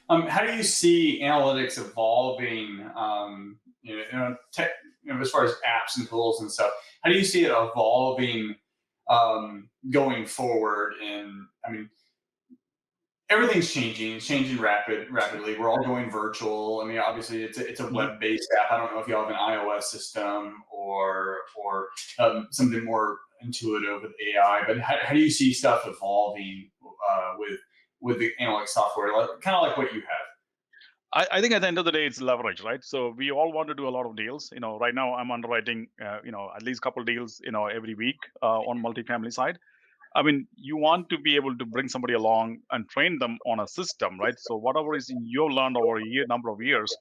How do you see analytics evolving? As far as apps and tools and stuff, how do you see it evolving going forward? And I mean, everything's changing. It's changing rapidly. We're all going virtual. I mean, obviously, it's a Mhm. web based app. I don't know if you have an iOS system or something more intuitive with AI. But how do you see stuff evolving with the analytics software, kind of like what you have? I think at the end of the day, it's leverage, right? So we all want to do a lot of deals. Right now I'm underwriting, at least a couple deals, every week on multifamily side. I mean, you want to be able to bring somebody along and train them on a system, right? So whatever is you've learned over a number of years,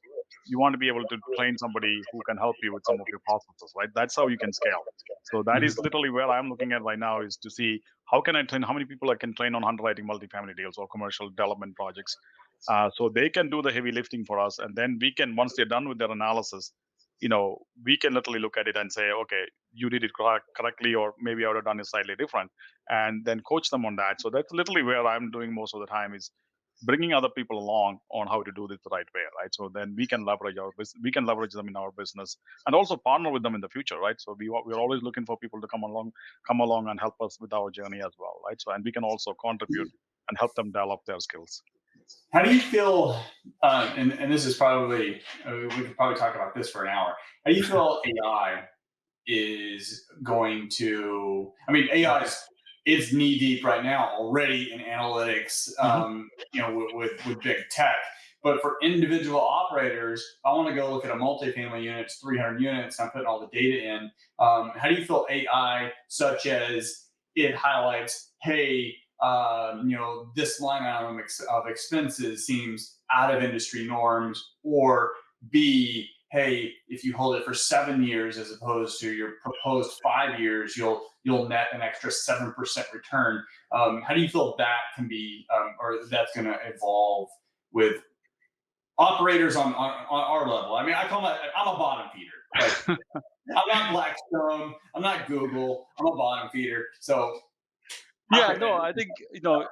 you want to be able to train somebody who can help you with some of your processes, right? That's how you can scale. So that is Mhm. literally where I'm looking at right now is to see how can I train, how many people I can train on underwriting multifamily deals or commercial development projects, so they can do the heavy lifting for us, and then we can, once they're done with their analysis, we can literally look at it and say, okay, you did it correctly, or maybe I would have done it slightly different, and then coach them on that. So that's literally where I'm doing most of the time is bringing other people along on how to do this the right way, right? So then we can leverage we can leverage them in our business, and also partner with them in the future, right? So we're always looking for people to come along and help us with our journey as well, right? So and we can also contribute and help them develop their skills. How do you feel? And this is probably we could probably talk about this for an hour. How do you feel AI is going to? I mean, AI is knee deep right now already in analytics. Hmm. With big tech. But for individual operators, I want to go look at a multifamily unit, it's 300 units. I'm putting all the data in. How do you feel AI, such as it highlights, hey, this line item of expenses seems out of industry norms, or B, hey, if you hold it for 7 years as opposed to your proposed 5 years, you'll net an extra 7% return. How do you feel that can be, or that's going to evolve with operators on our level? I mean, I'm a bottom feeder. Like, I'm not Blackstone, I'm not Google, I'm a bottom feeder. So how Yeah, could no, I think,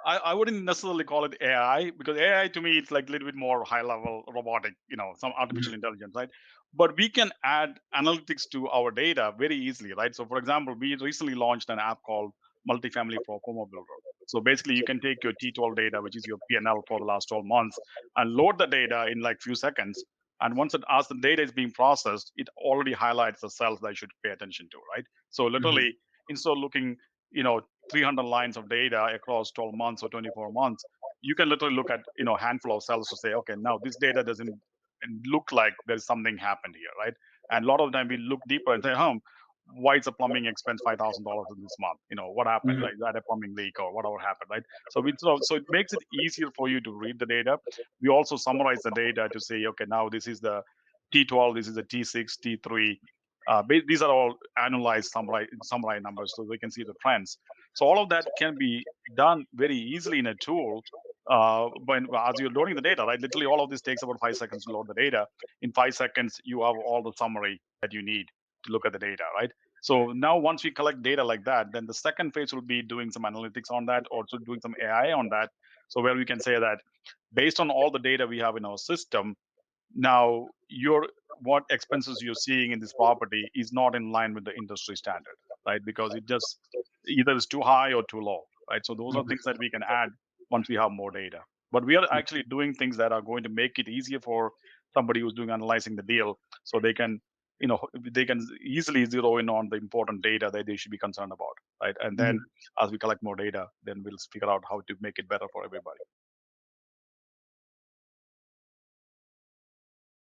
I wouldn't necessarily call it AI, because AI to me it's like a little bit more high level robotic, some artificial intelligence, right? But we can add analytics to our data very easily, right? So for example, we recently launched an app called Multifamily Pro Forma Builder. So basically you can take your T12 data, which is your P&L for the last 12 months, and load the data in like few seconds. And as the data is being processed, it already highlights the cells that you should pay attention to, right? So Mhm. literally, instead of looking, you know 300 lines of data across 12 months or 24 months, you can literally look at a handful of cells to say, okay, now this data doesn't look like there's something happened here, right? And a lot of the time we look deeper and say, why is the plumbing expense $5,000 in this month? What happened? Mhm. Like, is that a plumbing leak or whatever happened, right? So it makes it easier for you to read the data. We also summarize the data to say, okay, now this is the T12, this is the T6, T3. These are all annualized summary numbers, so we can see the trends. So all of that can be done very easily in a tool. When as you're loading the data, right? Literally, all of this takes about 5 seconds to load the data. In 5 seconds, you have all the summary that you need to look at the data, right? So now, once we collect data like that, then the second phase will be doing some analytics on that, also doing some AI on that. So where we can say that based on all the data we have in our system, now, your what expenses you're seeing in this property is not in line with the industry standard, right? Because it just either is too high or too low, right? So those are things that we can add once we have more data. But we are actually doing things that are going to make it easier for somebody who's doing analyzing the deal, so they can easily zero in on the important data that they should be concerned about, right? And then Mhm. as we collect more data, then we'll figure out how to make it better for everybody.